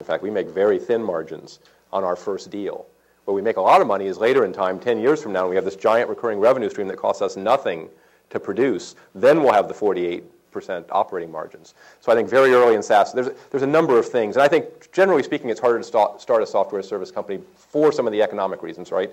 In fact, we make very thin margins on our first deal. Where we make a lot of money is later in time, 10 years from now, and we have this giant recurring revenue stream that costs us nothing to produce. Then we'll have the 48% operating margins. So I think very early in SaaS, there's a number of things. And I think, generally speaking, it's harder to start a software as a service company for some of the economic reasons, right?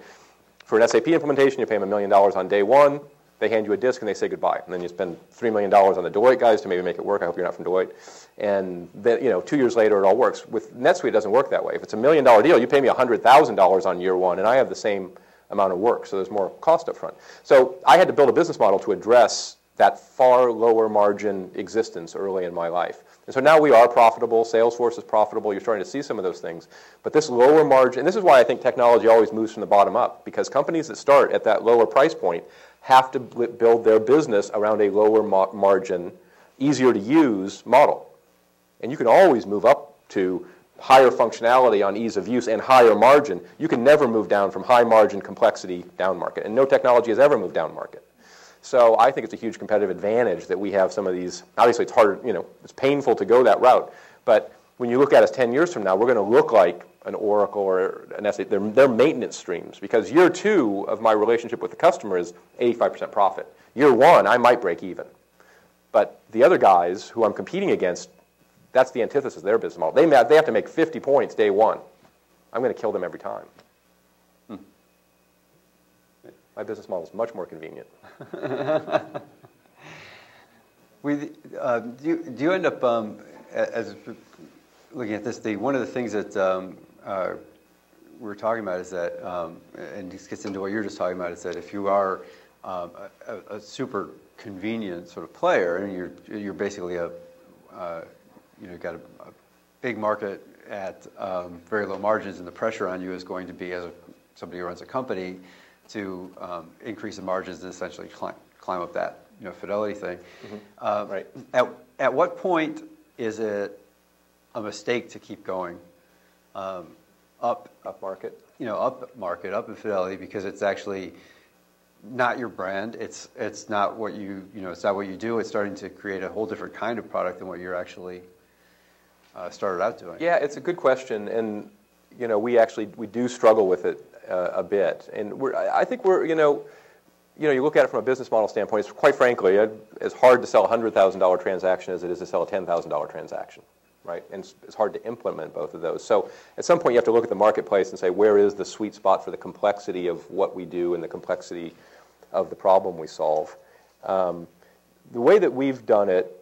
For an SAP implementation, you pay them $1 million on day one. They hand you a disk and they say goodbye. And then you spend $3 million on the Deloitte guys to maybe make it work. I hope you're not from Deloitte. And then, 2 years later, it all works. With NetSuite, it doesn't work that way. If it's $1 million deal, you pay me $100,000 on year one, and I have the same amount of work. So there's more cost up front. So I had to build a business model to address that far lower margin existence early in my life. And so now we are profitable. Salesforce is profitable. You're starting to see some of those things. But this lower margin, and this is why I think technology always moves from the bottom up, because companies that start at that lower price point have to build their business around a lower margin, easier to use model. And you can always move up to higher functionality on ease of use and higher margin. You can never move down from high margin complexity down market. And no technology has ever moved down market. So I think it's a huge competitive advantage that we have some of these. Obviously, it's hard, it's painful to go that route. But when you look at us 10 years from now, we're going to look like an Oracle or an SAP. They're maintenance streams, because year 2 of my relationship with the customer is 85% profit. Year 1, I might break even. But the other guys who I'm competing against, that's the antithesis of their business model. They have to make 50 points day 1. I'm going to kill them every time. My business model is much more convenient. Do you end up, as looking at this thing, one of the things that we're talking about is that, and this gets into what you're just talking about, is that if you are a super convenient sort of player, and you're basically got a big market at very low margins, and the pressure on you is going to be, as somebody who runs a company, to increase the margins and essentially climb up that Fidelity thing. Mm-hmm. Right. At what point is it a mistake to keep going up market? Up market, up in Fidelity, because it's actually not your brand. It's not what it's not what you do. It's starting to create a whole different kind of product than what you're actually started out doing. Yeah, it's a good question, and we do struggle with it a bit, and I think you look at it from a business model standpoint. It's quite frankly as hard to sell a $100,000 transaction as it is to sell a $10,000 transaction, right? And it's hard to implement both of those. So at some point you have to look at the marketplace and say, where is the sweet spot for the complexity of what we do and the complexity of the problem we solve? The way that we've done it,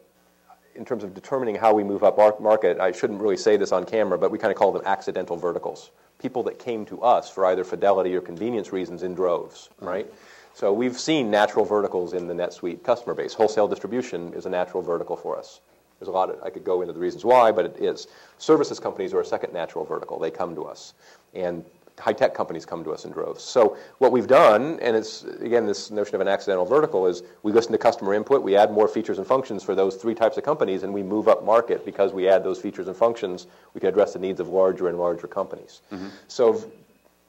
in terms of determining how we move up our market, I shouldn't really say this on camera, but we kind of call them accidental verticals. People that came to us for either fidelity or convenience reasons in droves, right? So we've seen natural verticals in the NetSuite customer base. Wholesale distribution is a natural vertical for us. There's a lot I could go into the reasons why, but it is. Services companies are a second natural vertical. They come to us. And high-tech companies come to us in droves. So what we've done, and it's, again, this notion of an accidental vertical, is we listen to customer input, we add more features and functions for those 3 types of companies, and we move up market because we add those features and functions. We can address the needs of larger and larger companies. Mm-hmm. So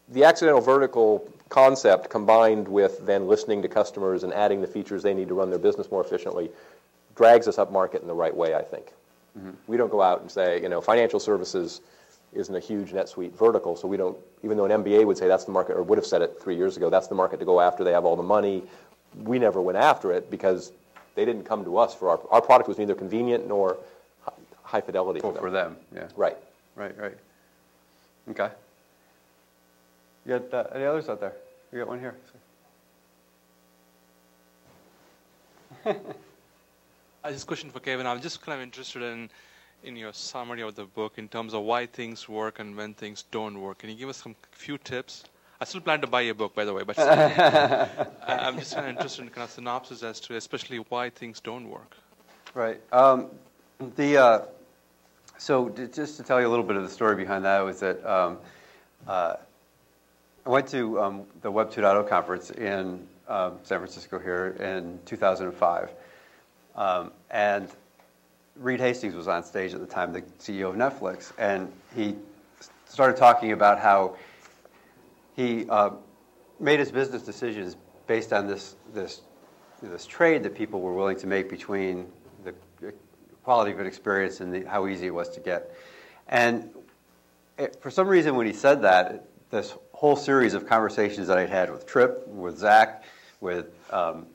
the accidental vertical concept, combined with then listening to customers and adding the features they need to run their business more efficiently, drags us up market in the right way, I think. Mm-hmm. We don't go out and say, financial services isn't a huge NetSuite vertical, so we don't, even though an MBA would say that's the market, or would have said it 3 years ago, that's the market to go after, they have all the money, we never went after it because they didn't come to us for our product was neither convenient nor high fidelity for them. Yeah. Right. Okay. You got any others out there? You got one here. This question for Kevin. I'm just kind of interested in your summary of the book in terms of why things work and when things don't work. Can you give us few tips? I still plan to buy your book, by the way, but I'm just kind of interested in kind of synopsis as to especially why things don't work. Right. So just to tell you a little bit of the story behind that was that I went to the Web 2.0 conference in San Francisco here in 2005, and Reed Hastings was on stage at the time, the CEO of Netflix, and he started talking about how he made his business decisions based on this trade that people were willing to make between the quality of an experience and how easy it was to get. And for some reason, when he said that, this whole series of conversations that I'd had with Trip, with Zach, with Mark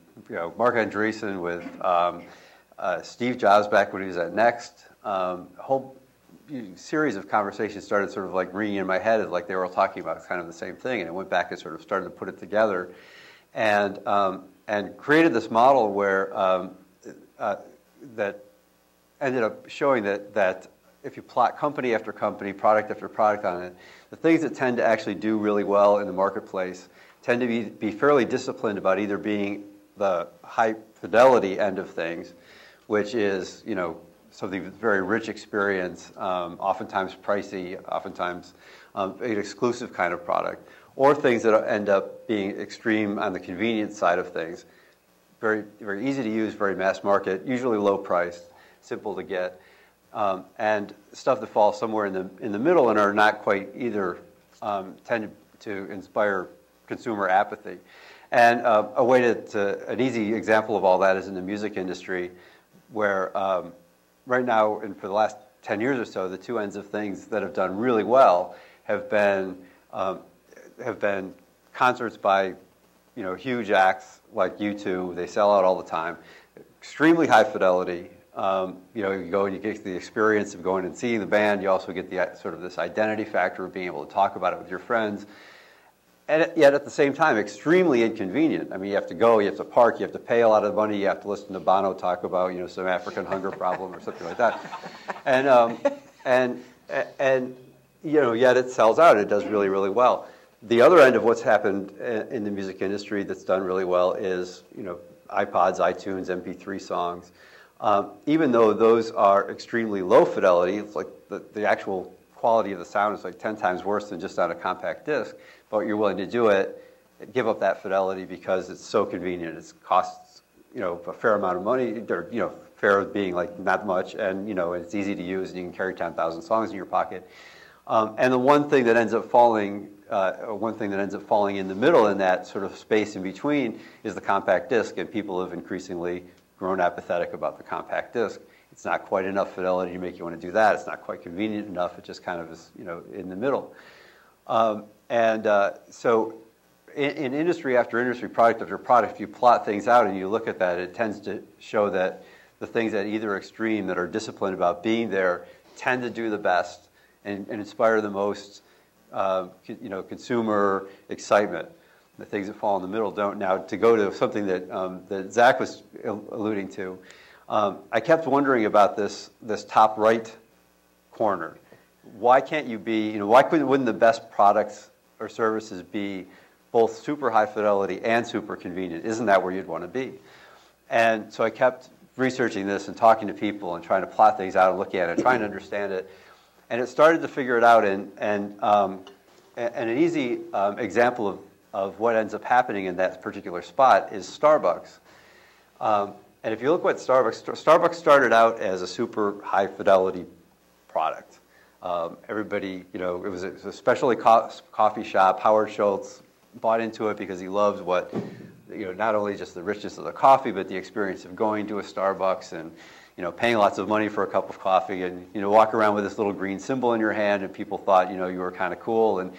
Andreessen, with Steve Jobs back when he was at Next, a whole series of conversations started sort of like ringing in my head as like they were all talking about kind of the same thing, and I went back and sort of started to put it together, and created this model where that ended up showing that if you plot company after company, product after product on it, the things that tend to actually do really well in the marketplace tend to be fairly disciplined about either being the high fidelity end of things, which is something with very rich experience, oftentimes pricey, oftentimes an exclusive kind of product, or things that end up being extreme on the convenience side of things. Very, very easy to use, very mass market, usually low priced, simple to get, and stuff that falls somewhere in the middle and are not quite either, tend to inspire consumer apathy. And an easy example of all that is in the music industry, where right now and for the last 10 years or so, the two ends of things that have done really well have been concerts by huge acts like U2. They sell out all the time, extremely high fidelity. You go and you get the experience of going and seeing the band. You also get the sort of this identity factor of being able to talk about it with your friends. And yet at the same time, extremely inconvenient. I mean, you have to go, you have to park, you have to pay a lot of money, you have to listen to Bono talk about some African hunger problem or something like that. And yet it sells out. It does really, really well. The other end of what's happened in the music industry that's done really well is iPods, iTunes, MP3 songs. Even though those are extremely low fidelity, it's like the actual quality of the sound is like 10 times worse than just on a compact disc, but you're willing to do it, give up that fidelity because it's so convenient. It costs a fair amount of money, or fair being like not much, and it's easy to use, and you can carry 10,000 songs in your pocket. And the one thing that ends up falling in the middle in that sort of space in between is the compact disc, and people have increasingly grown apathetic about the compact disc. It's not quite enough fidelity to make you want to do that. It's not quite convenient enough. It just kind of is, in the middle. So in industry after industry, product after product, if you plot things out and you look at that, it tends to show that the things at either extreme that are disciplined about being there tend to do the best and inspire the most, consumer excitement. The things that fall in the middle don't. Now, to go to something that Zach was alluding to, I kept wondering about this top right corner. Why can't you be, wouldn't the best products or services be both super high fidelity and super convenient? Isn't that where you'd want to be? And so I kept researching this and talking to people and trying to plot things out and looking at it, trying to understand it. And it started to figure it out. And an easy example of what ends up happening in that particular spot is Starbucks. And if you look what Starbucks started out as a super high fidelity product. Everybody, it was a specialty coffee shop. Howard Schultz bought into it because he loves what, not only just the richness of the coffee, but the experience of going to a Starbucks and, paying lots of money for a cup of coffee and, walk around with this little green symbol in your hand, and people thought, you were kind of cool, and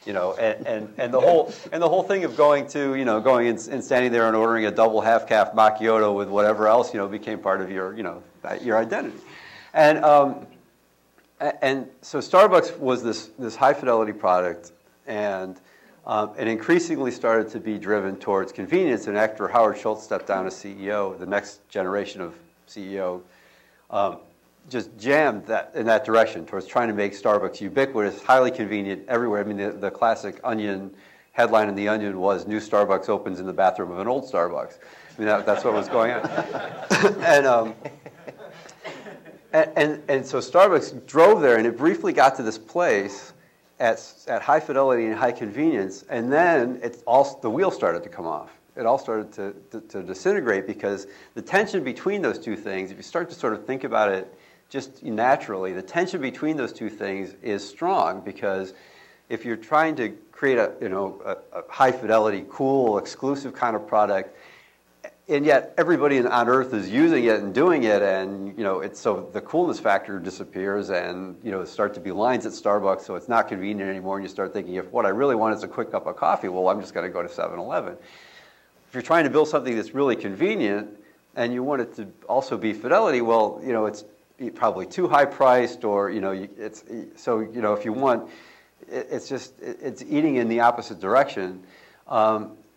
and the whole thing of going and standing there and ordering a double half-calf macchiato with whatever else, became part of your, your identity. And so Starbucks was this high fidelity product, and it increasingly started to be driven towards convenience. And after Howard Schultz stepped down as CEO, the next generation of CEO just jammed in that direction towards trying to make Starbucks ubiquitous, highly convenient everywhere. I mean, the classic Onion headline in the Onion was "New Starbucks opens in the bathroom of an old Starbucks." I mean, that's what was going on. And so Starbucks drove there, and it briefly got to this place at high fidelity and high convenience, and then the wheel started to come off. It all started to disintegrate because the tension between those two things, if you start to sort of think about it just naturally, the tension between those two things is strong, because if you're trying to create a high fidelity, cool, exclusive kind of product, and yet everybody on Earth is using it and doing it, and so the coolness factor disappears, and start to be lines at Starbucks, so it's not convenient anymore, and you start thinking, if what I really want is a quick cup of coffee, well, I'm just going to go to 7-Eleven. If you're trying to build something that's really convenient, and you want it to also be Fidelity, well, it's probably too high priced, or if you want, it's eating in the opposite direction.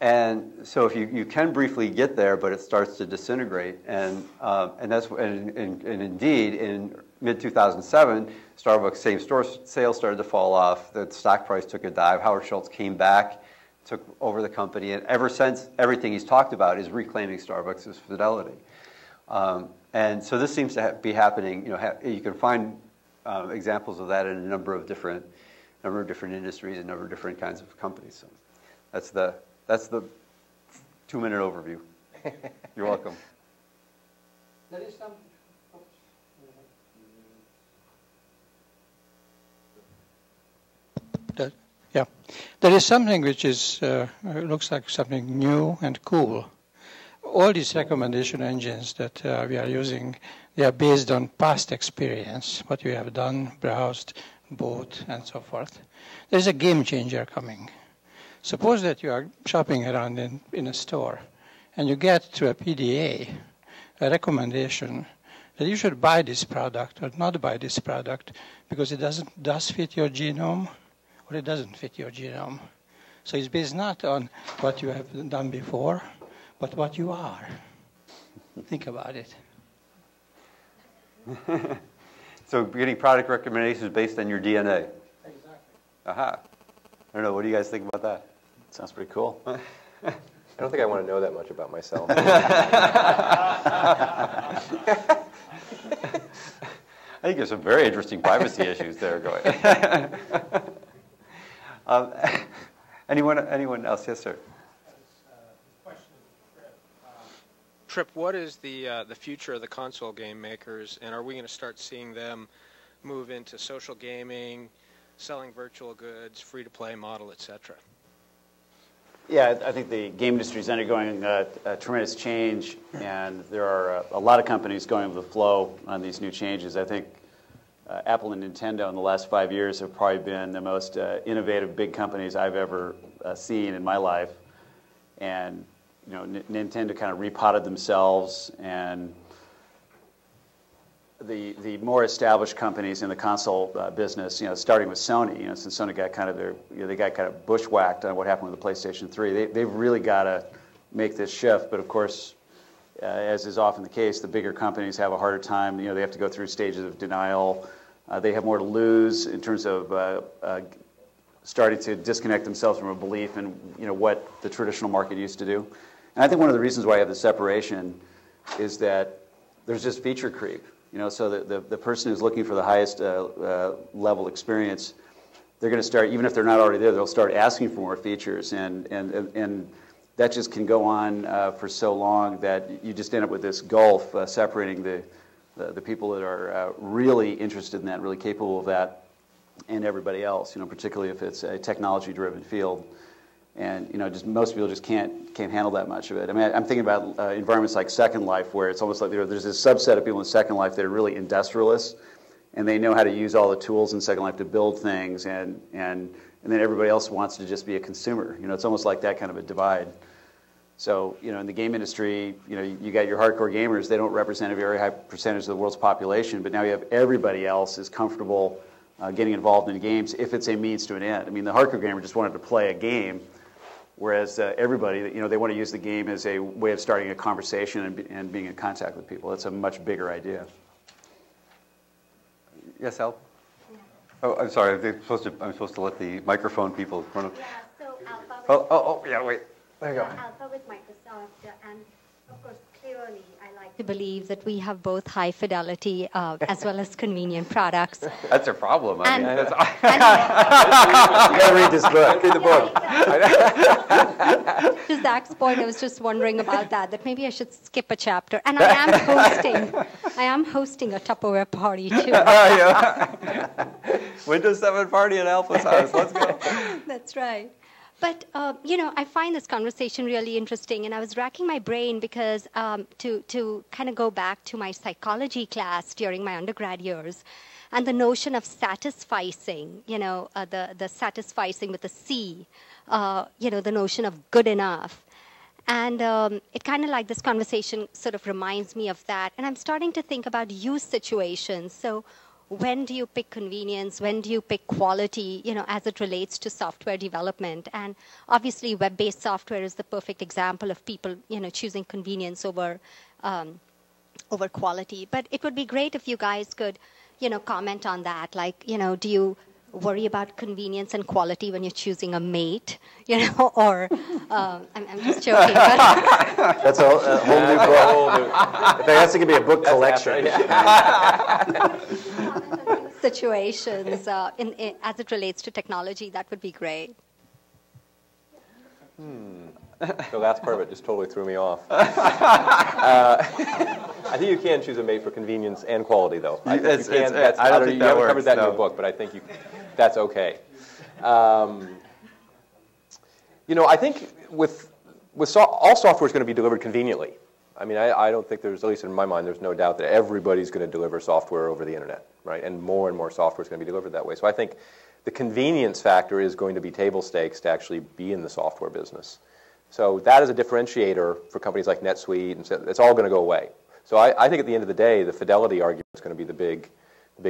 And so if you can briefly get there, but it starts to disintegrate, and indeed in mid-2007, Starbucks same-store sales started to fall off. The stock price took a dive. Howard Schultz came back, took over the company, and ever since, everything he's talked about is reclaiming Starbucks as Fidelity. And so this seems to be happening. You can find examples of that in a number of different industries and a number of different kinds of companies. So that's the 2-minute overview. You're welcome. There is some. Yeah, there is something which is looks like something new and cool. All these recommendation engines that we are using, they are based on past experience, what you have done, browsed, bought, and so forth. There is a game changer coming. Suppose that you are shopping around in a store, and you get to a PDA, a recommendation that you should buy this product or not buy this product because it does fit your genome or it doesn't fit your genome. So it's based not on what you have done before, but what you are. Think about it. So getting product recommendations based on your DNA. Exactly. Aha. I don't know. What do you guys think about that? Sounds pretty cool. I don't think I want to know that much about myself. I think there's some very interesting privacy issues there going. Anyone else? Yes, sir. Trip, what is the future of the console game makers, and are we going to start seeing them move into social gaming, selling virtual goods, free-to-play model, etc.? Yeah, I think the game industry is undergoing a tremendous change, and there are a lot of companies going with the flow on these new changes. I think Apple and Nintendo in the last 5 years have probably been the most innovative big companies I've ever seen in my life. And Nintendo kind of repotted themselves, and the more established companies in the console business, starting with Sony, since Sony got kind of they got kind of bushwhacked on what happened with the PlayStation 3, they've really got to make this shift. But of course, as is often the case, the bigger companies have a harder time. They have to go through stages of denial. They have more to lose in terms of starting to disconnect themselves from a belief in what the traditional market used to do. And I think one of the reasons why I have the separation is that there's just feature creep. So the person who's looking for the highest level experience, they're going to start, even if they're not already there, they'll start asking for more features, and that just can go on for so long that you just end up with this gulf separating the people that are really interested in that, really capable of that, and everybody else. Particularly if it's a technology-driven field. And just most people just can't handle that much of it. I mean, I'm thinking about environments like Second Life, where it's almost like there's this subset of people in Second Life that are really industrialists, and they know how to use all the tools in Second Life to build things, and then everybody else wants to just be a consumer. It's almost like that kind of a divide. So in the game industry, you got your hardcore gamers. They don't represent a very high percentage of the world's population, but now you have everybody else is comfortable getting involved in games if it's a means to an end. I mean, the hardcore gamer just wanted to play a game. Whereas everybody, they want to use the game as a way of starting a conversation and being in contact with people. That's a much bigger idea. Yes, Al? Yeah. Oh, I'm sorry. I'm supposed to let the microphone people run up. Yeah. So Alpha. Yeah. Wait. There you go. Alpha with Microsoft, and of course, clearly, I like to believe that we have both high fidelity as well as convenient products. That's a problem. I mean, you got to read this book. Read the book. To Zach's point, I was just wondering about that maybe I should skip a chapter. And I am hosting a Tupperware party too. Windows 7 party at Alpha's house. Let's go. That's right. But, I find this conversation really interesting, and I was racking my brain because to kind of go back to my psychology class during my undergrad years, and the notion of satisficing, the satisficing with a C, the notion of good enough. And it kind of like this conversation sort of reminds me of that. And I'm starting to think about use situations. So when do you pick convenience? When do you pick quality, as it relates to software development? And obviously, web-based software is the perfect example of people, choosing convenience over quality. But it would be great if you guys could, comment on that. Like, do you worry about convenience and quality when you're choosing a mate, or I'm just joking. But That's a whole new book. In fact, that's going to be a book collection. Situations as it relates to technology, that would be great. The last part of it just totally threw me off. I think you can choose a mate for convenience and quality, though. I don't think you haven't covered that in your book, but I think that's okay. I think all software is going to be delivered conveniently. I mean, I don't think there's, at least in my mind, there's no doubt that everybody's going to deliver software over the internet, right? And more software is going to be delivered that way. So I think the convenience factor is going to be table stakes to actually be in the software business. So that is a differentiator for companies like NetSuite, and so it's all going to go away. So I think at the end of the day, the Fidelity argument is going to be the big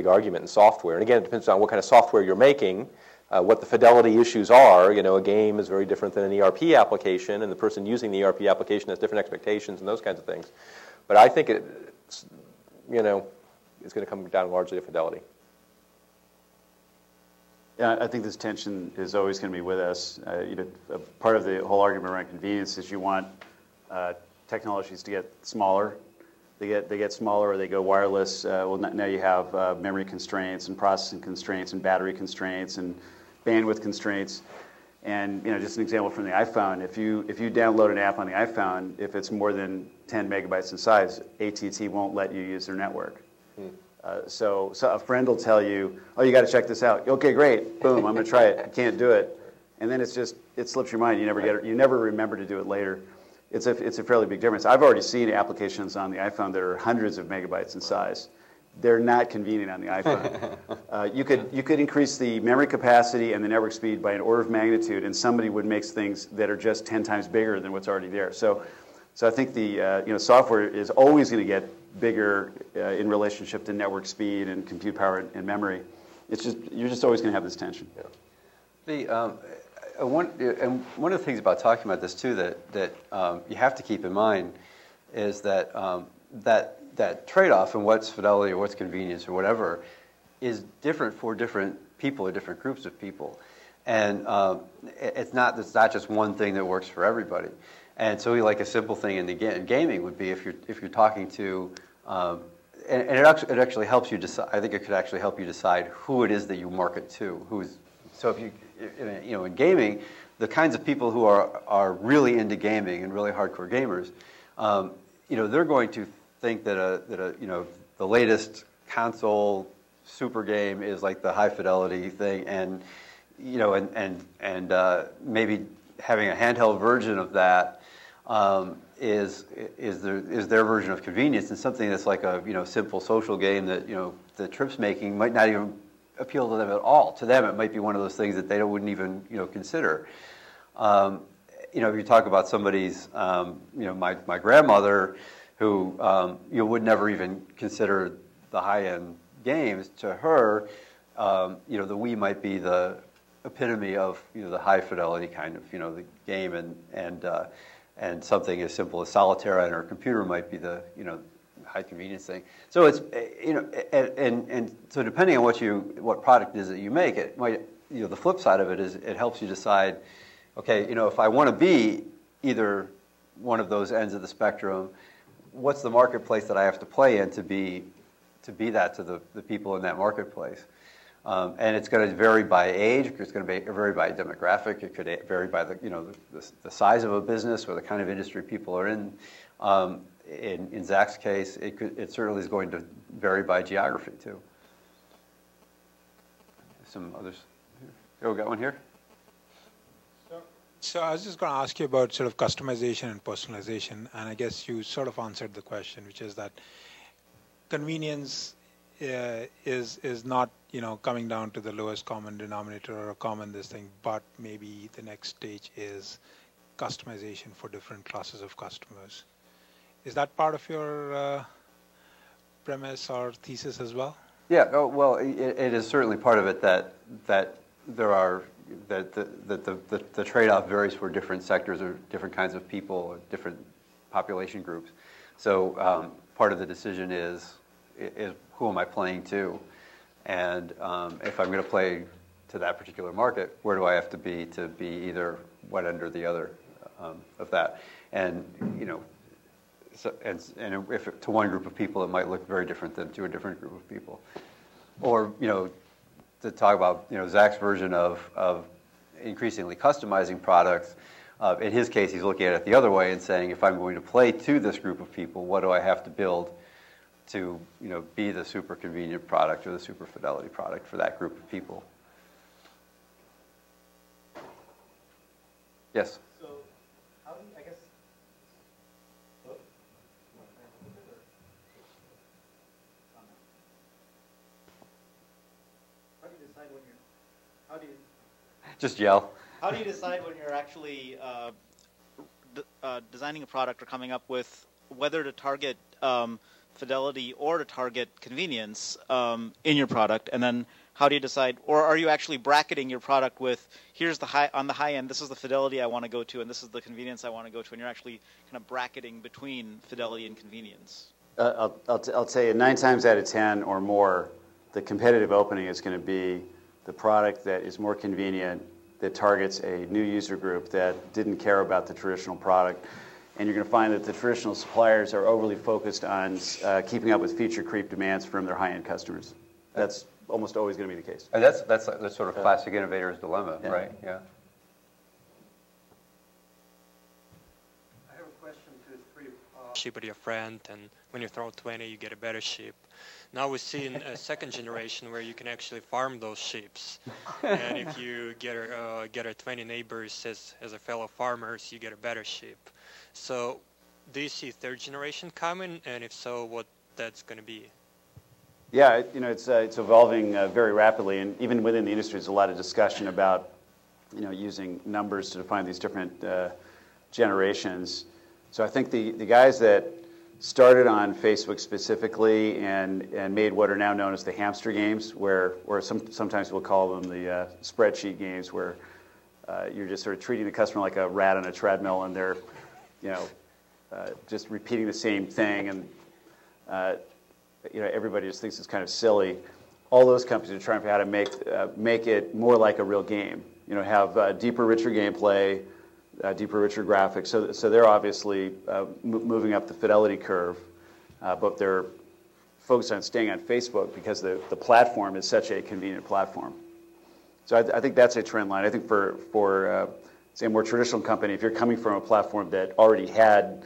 argument in software. And again, it depends on what kind of software you're making, what the fidelity issues are. A game is very different than an ERP application, and the person using the ERP application has different expectations and those kinds of things. But I think it's going to come down largely to fidelity. Yeah, I think this tension is always going to be with us. Part of the whole argument around convenience is you want technologies to get smaller. They get smaller, or they go wireless. Now you have memory constraints and processing constraints and battery constraints and bandwidth constraints. And just an example from the iPhone: if you download an app on the iPhone, if it's more than 10 megabytes in size, AT&T won't let you use their network. So a friend will tell you, "Oh, you got to check this out." Okay, great. Boom, I'm going to try it. I can't do it, and then it slips your mind. You never remember to do it later. It's a fairly big difference. I've already seen applications on the iPhone that are hundreds of megabytes in size. They're not convenient on the iPhone. You could increase the memory capacity and the network speed by an order of magnitude, and somebody would make things that are just 10 times bigger than what's already there. So I think the software is always going to get bigger in relationship to network speed and compute power and memory. You're just always going to have this tension. Yeah. One of the things about talking about this too that you have to keep in mind is that that trade-off and what's fidelity or what's convenience or whatever is different for different people or different groups of people, and it's not just one thing that works for everybody. And so, like a simple thing in gaming would be if you're talking to, and it actually helps you decide. I think it could actually help you decide who it is that you market to. So if you in gaming, the kinds of people who are really into gaming and really hardcore gamers, they're going to think that the latest console super game is like the high fidelity thing, and maybe having a handheld version of that is their version of convenience, and something that's like a simple social game that that Trip's making might not even appeal to them at all. To them, it might be one of those things that they wouldn't even consider. If you talk about somebody's my grandmother, who would never even consider the high-end games. To her, the Wii might be the epitome of the high fidelity kind of the game, and something as simple as solitaire on her computer might be the high convenience thing. So it's and so depending on what product it is that you make, it might the flip side of it is it helps you decide, okay, if I want to be either one of those ends of the spectrum, what's the marketplace that I have to play in to be that to the people in that marketplace. And it's going to vary by age. It's going to vary by demographic. It could vary by the size of a business or the kind of industry people are in. In Zach's case, it certainly is going to vary by geography too. Some others. Oh, got one here. So So I was just going to ask you about sort of customization and personalization, and I guess you sort of answered the question, which is that convenience is not, coming down to the lowest common denominator or a common this thing, but maybe the next stage is customization for different classes of customers. Is that part of your premise or thesis as well? Yeah, well, it is certainly part of it that there are that the trade-off varies for different sectors or different kinds of people or different population groups. So part of the decision is who am I playing to, and if I'm going to play to that particular market, where do I have to be either one end or the other of that, and So, and if to one group of people, it might look very different than to a different group of people. Or, to talk about, Zach's version of increasingly customizing products. In his case, he's looking at it the other way and saying, if I'm going to play to this group of people, what do I have to build to, be the super convenient product or the super fidelity product for that group of people? Yes? So, how do you, I guess, how do you decide when you're, how do you, Just yell. how do you decide when you're actually designing a product or coming up with whether to target fidelity or to target convenience in your product, and then how do you decide, or are you actually bracketing your product with, here's the high, on the high end, this is the fidelity I want to go to, and this is the convenience I want to go to, and you're actually kind of bracketing between fidelity and convenience? I'll tell you, 9 times out of 10 or more, the competitive opening is going to be the product that is more convenient, that targets a new user group that didn't care about the traditional product. And you're going to find that the traditional suppliers are overly focused on keeping up with feature creep demands from their high-end customers. That's almost always going to be the case. And that's sort of classic innovator's dilemma, yeah. Right? Yeah. I have a question to Trip. Ship with your friend, and when you throw 20, you get a better ship. Now we're seeing a second generation where you can actually farm those ships, and if you get 20 neighbors as a fellow farmers, you get a better ship. So, do you see third generation coming, and if so, what that's going to be? Yeah, it's evolving very rapidly, and even within the industry, there's a lot of discussion about, using numbers to define these different generations. So I think the guys that started on Facebook specifically and made what are now known as the hamster games, where sometimes we'll call them the spreadsheet games, where you're just sort of treating the customer like a rat on a treadmill, and they're just repeating the same thing, and everybody just thinks it's kind of silly. All those companies are trying to figure out how to make it more like a real game. Have deeper, richer gameplay, deeper, richer graphics. So they're obviously moving up the fidelity curve, but they're focused on staying on Facebook because the platform is such a convenient platform. So I think that's a trend line. I think for say a more traditional company, if you're coming from a platform that already had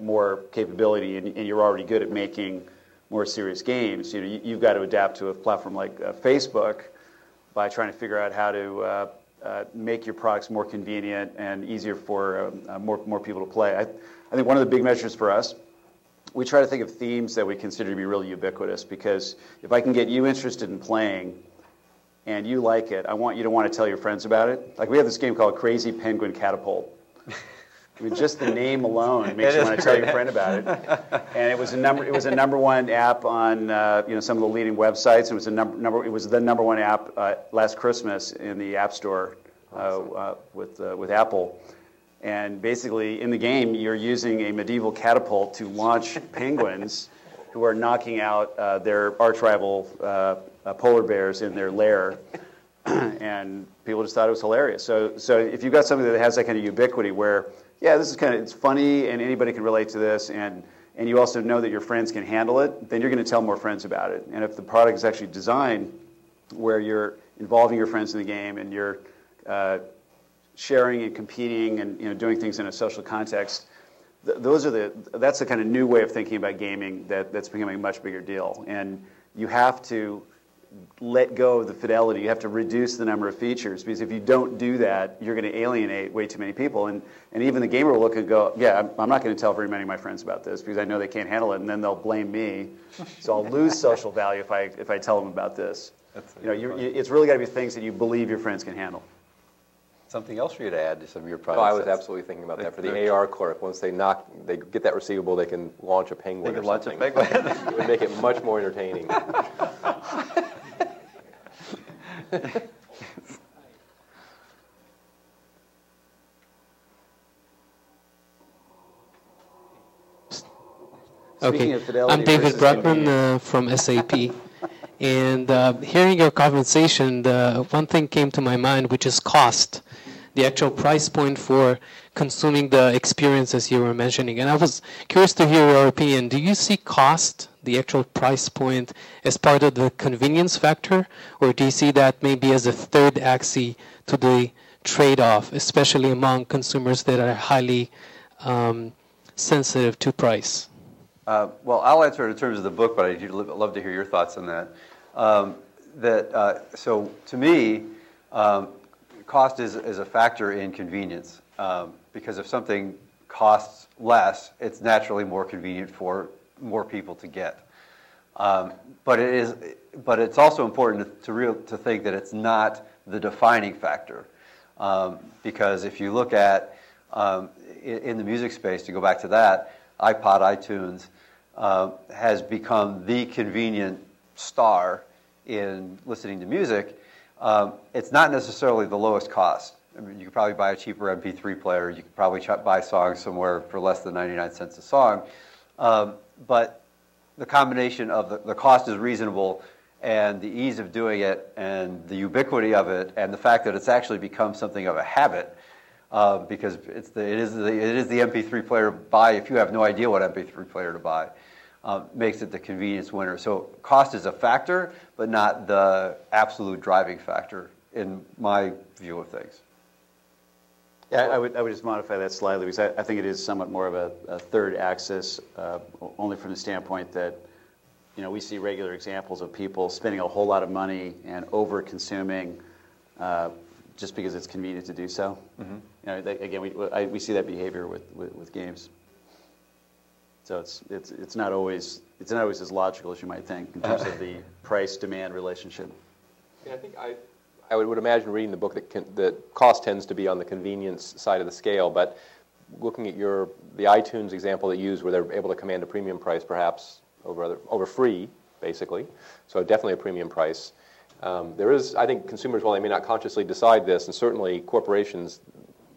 more capability and you're already good at making more serious games, you've got to adapt to a platform like Facebook by trying to figure out how to make your products more convenient and easier for more people to play. I think one of the big measures for us, we try to think of themes that we consider to be really ubiquitous, because if I can get you interested in playing and you like it, I want you to want to tell your friends about it. Like we have this game called Crazy Penguin Catapult. I mean, just the name alone makes you want to tell your friend about it. And it was a number one app on some of the leading websites. It was the number one app last Christmas in the App Store with Apple. And basically, in the game, you're using a medieval catapult to launch penguins who are knocking out their arch rival polar bears in their lair. And people just thought it was hilarious. So if you've got something that has that kind of ubiquity where, yeah, this is it's funny and anybody can relate to this, and you also know that your friends can handle it, then you're going to tell more friends about it. And if the product is actually designed where you're involving your friends in the game and you're sharing and competing and doing things in a social context, that's the kind of new way of thinking about gaming that's becoming a much bigger deal. And you have to let go of the fidelity. You have to reduce the number of features, because if you don't do that, you're going to alienate way too many people. And even the gamer will look and go, yeah, I'm not going to tell very many of my friends about this because I know they can't handle it, and then they'll blame me. So I'll lose social value if I tell them about this. It's really got to be things that you believe your friends can handle. Something else for you to add to some of your Oh, products? I was absolutely thinking about that. For the AR clerk, once they get that receivable, they can launch a penguin. They can or launch a something. penguin. It would make it much more entertaining. Okay, I'm David Brotman from SAP. And hearing your conversation, the one thing came to my mind, which is cost, the actual price point for consuming the experiences you were mentioning. And I was curious to hear your opinion. Do you see cost, the actual price point, as part of the convenience factor, or do you see that maybe as a third axis to the trade-off, especially among consumers that are highly sensitive to price? Well, I'll answer it in terms of the book, but I'd love to hear your thoughts on that. So to me, cost is a factor in convenience, because if something costs less, it's naturally more convenient for more people to get. But it's also important to think that it's not the defining factor, because if you look at in the music space, to go back to that, iPod, iTunes has become the convenient star in listening to music. It's not necessarily the lowest cost. I mean, you could probably buy a cheaper MP3 player. You could probably buy songs somewhere for less than 99 cents a song. But the combination of the cost is reasonable, and the ease of doing it, and the ubiquity of it, and the fact that it's actually become something of a habit, because it is the MP3 player to buy if you have no idea what MP3 player to buy, makes it the convenience winner. So cost is a factor, but not the absolute driving factor in my view of things. Yeah, I would just modify that slightly, because I think it is somewhat more of a third axis, only from the standpoint that we see regular examples of people spending a whole lot of money and over-consuming just because it's convenient to do so. Mm-hmm. Again, we see that behavior with games. So it's not always as logical as you might think in terms of the price-demand relationship. Yeah, I think I would imagine reading the book that cost tends to be on the convenience side of the scale, but looking at the iTunes example that you used, where they're able to command a premium price, perhaps over free, basically. So definitely a premium price. There is, I think, consumers, while they may not consciously decide this, and certainly corporations,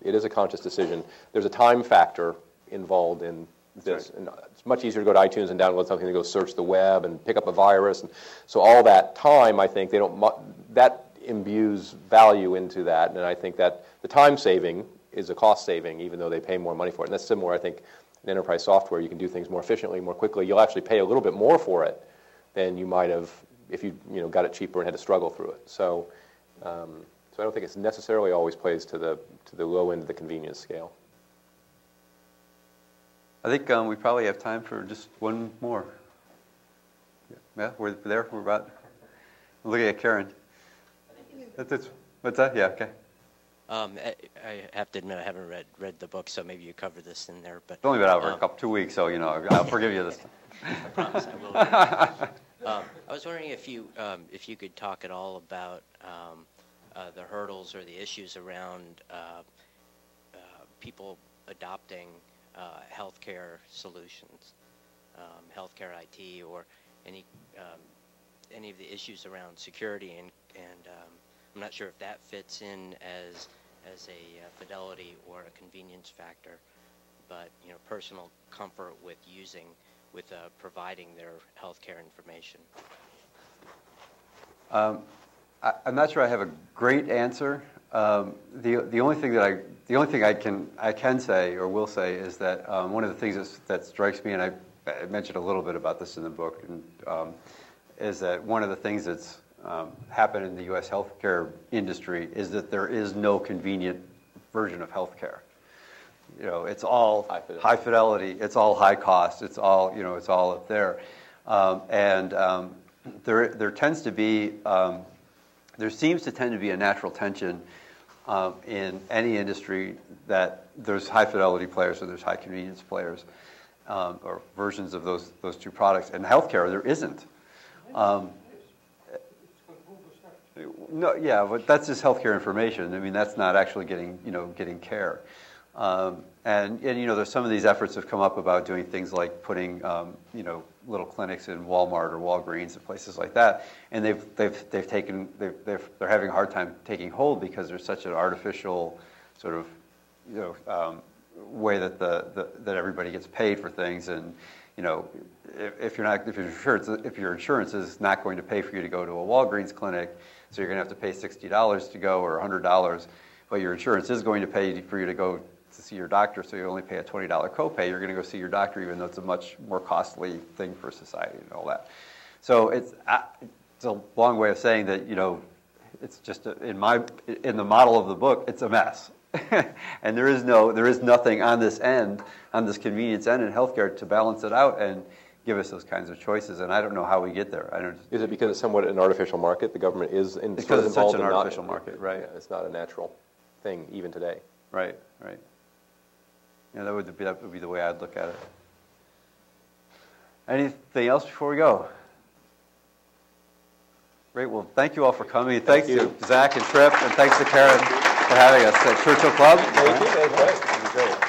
it is a conscious decision. There's a time factor involved in this. Right. And it's much easier to go to iTunes and download something than go search the web and pick up a virus. And so all that time, I think that imbues value into that. And I think that the time saving is a cost saving, even though they pay more money for it. And that's similar, I think, in enterprise software. You can do things more efficiently, more quickly. You'll actually pay a little bit more for it than you might have if you got it cheaper and had to struggle through it. So I don't think it's necessarily always plays to the low end of the convenience scale. I think we probably have time for just one more. Yeah, we're there. We're about looking at Karen. What's that? Yeah, okay. I have to admit I haven't read the book, so maybe you cover this in there. But it's only been out for 2 weeks, so I'll forgive you this time. I promise I will. I was wondering if you could talk at all about the hurdles or the issues around people adopting healthcare solutions, healthcare IT, or any of the issues around security, and I'm not sure if that fits in as a fidelity or a convenience factor, but personal comfort with providing their healthcare information. I'm not sure I have a great answer. The only thing I can say or will say is that one of the things that strikes me, and I mentioned a little bit about this in the book, and, is that one of the things that's happened in the U.S. healthcare industry is that there is no convenient version of healthcare. It's all high fidelity. It's all high cost. It's all it's all up there, and there tends to be, there seems to tend to be a natural tension in any industry that there's high fidelity players or there's high convenience players, or versions of those two products. In healthcare, there isn't. No, yeah, but that's just healthcare information. I mean, that's not actually getting care. And there's some of these efforts have come up about doing things like putting little clinics in Walmart or Walgreens and places like that, and they're having a hard time taking hold because there's such an artificial sort of way that that everybody gets paid for things, and if your insurance is not going to pay for you to go to a Walgreens clinic, so you're going to have to pay $60 to go or $100, but your insurance is going to pay for you to go to see your doctor, so you only pay a $20 copay. You're going to go see your doctor, even though it's a much more costly thing for society and all that. So it's a long way of saying that it's just in the model of the book, it's a mess, and there is nothing on this end, on this convenience end in healthcare to balance it out and give us those kinds of choices, and I don't know how we get there. Is it because it's somewhat an artificial market? The government is because it's such an artificial market, right? Yeah, it's not a natural thing even today. Right. Yeah, that would be the way I'd look at it. Anything else before we go? Great. Well, thank you all for coming. Thanks to Zach and Trip, and thanks to Karen for having us at Churchill Club. Thank you. That was great.